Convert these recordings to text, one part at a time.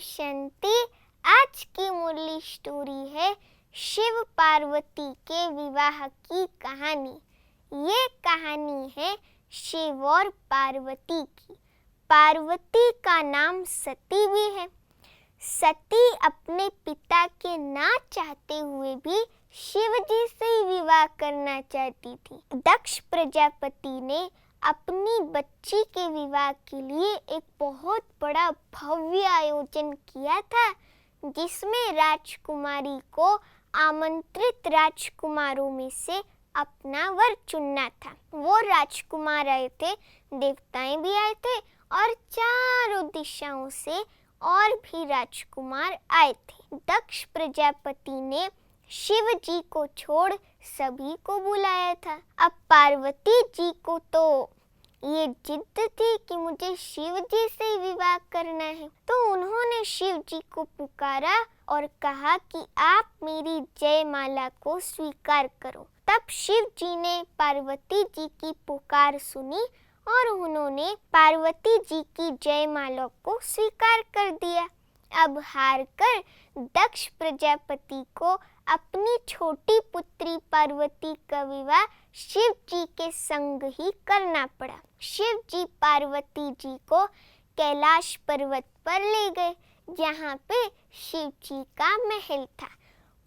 शांति। आज की मुरली स्टोरी है शिव पार्वती के विवाह की कहानी। ये कहानी है शिव और पार्वती की। पार्वती का नाम सती भी है। सती अपने पिता के ना चाहते हुए भी शिव जी से ही विवाह करना चाहती थी। दक्ष प्रजापति ने अपनी बच्ची के विवाह के लिए एक बहुत बड़ा भव्य आयोजन किया था, जिसमें राजकुमारी को आमंत्रित राजकुमारों में से अपना वर चुनना था। वो राजकुमार आए थे, देवताएं भी आए थे और चारों दिशाओं से और भी राजकुमार आए थे। दक्ष प्रजापति ने शिव जी को छोड़ सभी को बुलाया था। अब पार्वती जी को तो ये जिद थी कि मुझे शिव जी से विवाह करना है, तो उन्होंने शिव जी को पुकारा और कहा कि आप मेरी जयमाला को स्वीकार करो। तब शिव जी ने पार्वती जी की पुकार सुनी और उन्होंने पार्वती जी की जयमाला को स्वीकार कर दिया। अब हार कर दक्ष प्रजापति को अपनी छोटी पुत्री पार्वती का विवाह शिव जी के संग ही करना पड़ा। शिव जी पार्वती जी को कैलाश पर्वत पर ले गए, जहाँ पे शिव जी का महल था।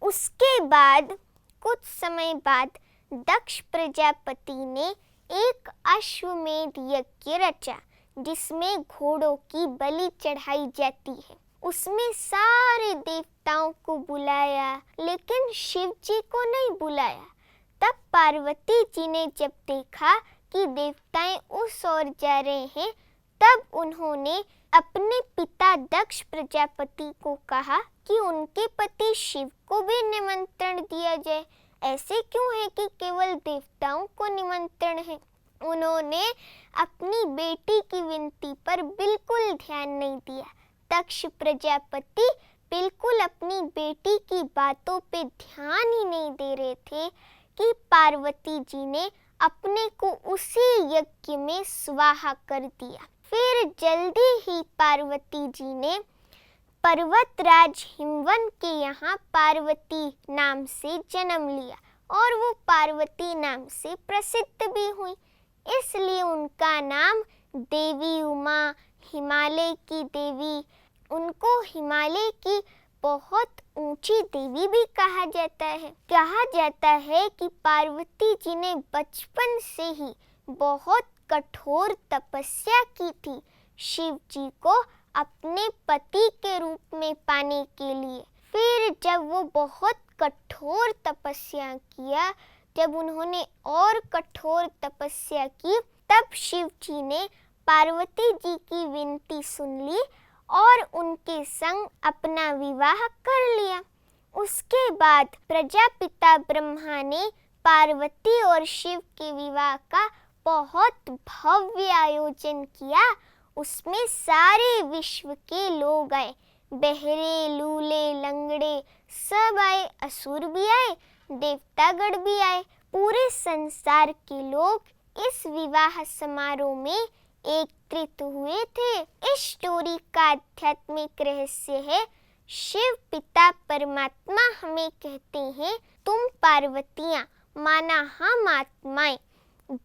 उसके बाद कुछ समय बाद दक्ष प्रजापति ने एक अश्वमेध यज्ञ रचा, जिसमें घोड़ों की बलि चढ़ाई जाती है। उसमें सारे देवताओं को बुलाया, लेकिन शिव जी को नहीं बुलाया। तब पार्वती जी ने जब देखा कि देवताएं उस ओर जा रहे हैं, तब उन्होंने अपने पिता दक्ष प्रजापति को कहा कि उनके पति शिव को भी निमंत्रण दिया जाए। ऐसे क्यों है कि केवल देवताओं को निमंत्रण है? उन्होंने अपनी बेटी की विनती पर बिल्कुल ध्यान नहीं दिया। दक्ष प्रजापति बिल्कुल अपनी बेटी की बातों पे ध्यान ही नहीं दे रहे थे कि पार्वती जी ने अपने को उसी यज्ञ में स्वाहा कर दिया। फिर जल्दी ही पार्वती जी ने पर्वतराज हिमवन के यहाँ पार्वती नाम से जन्म लिया और वो पार्वती नाम से प्रसिद्ध भी हुई। इसलिए उनका नाम देवी उमा, हिमालय की देवी, उनको हिमालय की बहुत ऊंची देवी भी कहा जाता है। कहा जाता है कि पार्वती जी ने बचपन से ही बहुत कठोर तपस्या की थी शिव जी को अपने पति के रूप में पाने के लिए। फिर जब वो बहुत कठोर तपस्या किया, जब उन्होंने और कठोर तपस्या की, तब शिव जी ने पार्वती जी की विनती सुन ली और उनके संग अपना विवाह कर लिया। उसके बाद प्रजापिता ब्रह्मा ने पार्वती और शिव के विवाह का बहुत भव्य आयोजन किया। उसमें सारे विश्व के लोग आए, बहरे, लूले, लंगड़े सब आए, असुर भी आए, देवतागण भी आए। पूरे संसार के लोग इस विवाह समारोह में एकत्रित हुए थे। इस स्टोरी का आध्यात्मिक रहस्य है, शिव पिता परमात्मा हमें कहते हैं, तुम पार्वतियां माना हम आत्माएं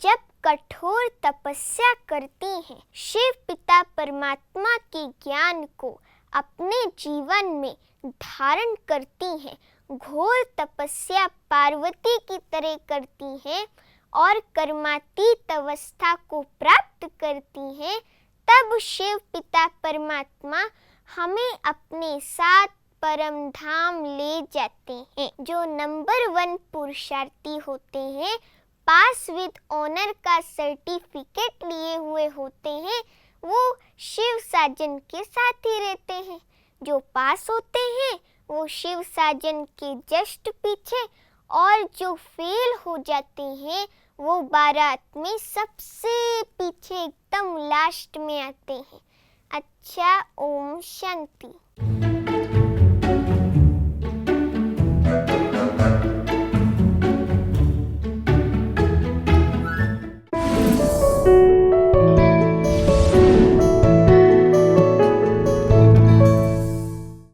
जब कठोर तपस्या करती हैं, शिव पिता परमात्मा के ज्ञान को अपने जीवन में धारण करती हैं, घोर तपस्या पार्वती की तरह करती हैं और कर्मातीत अवस्था को प्राप्त करती हैं, तब शिव पिता परमात्मा हमें अपने साथ परम धाम ले जाते हैं। जो नंबर 1 पुरुषार्थी होते हैं, पास विद ऑनर का सर्टिफिकेट लिए हुए होते हैं, वो शिव साजन के साथ ही रहते हैं। जो पास होते हैं वो शिव साजन के जस्ट पीछे, और जो फेल हो जाते हैं वो बारात में सबसे पीछे एकदम लास्ट में आते हैं। अच्छा, ओम शांति।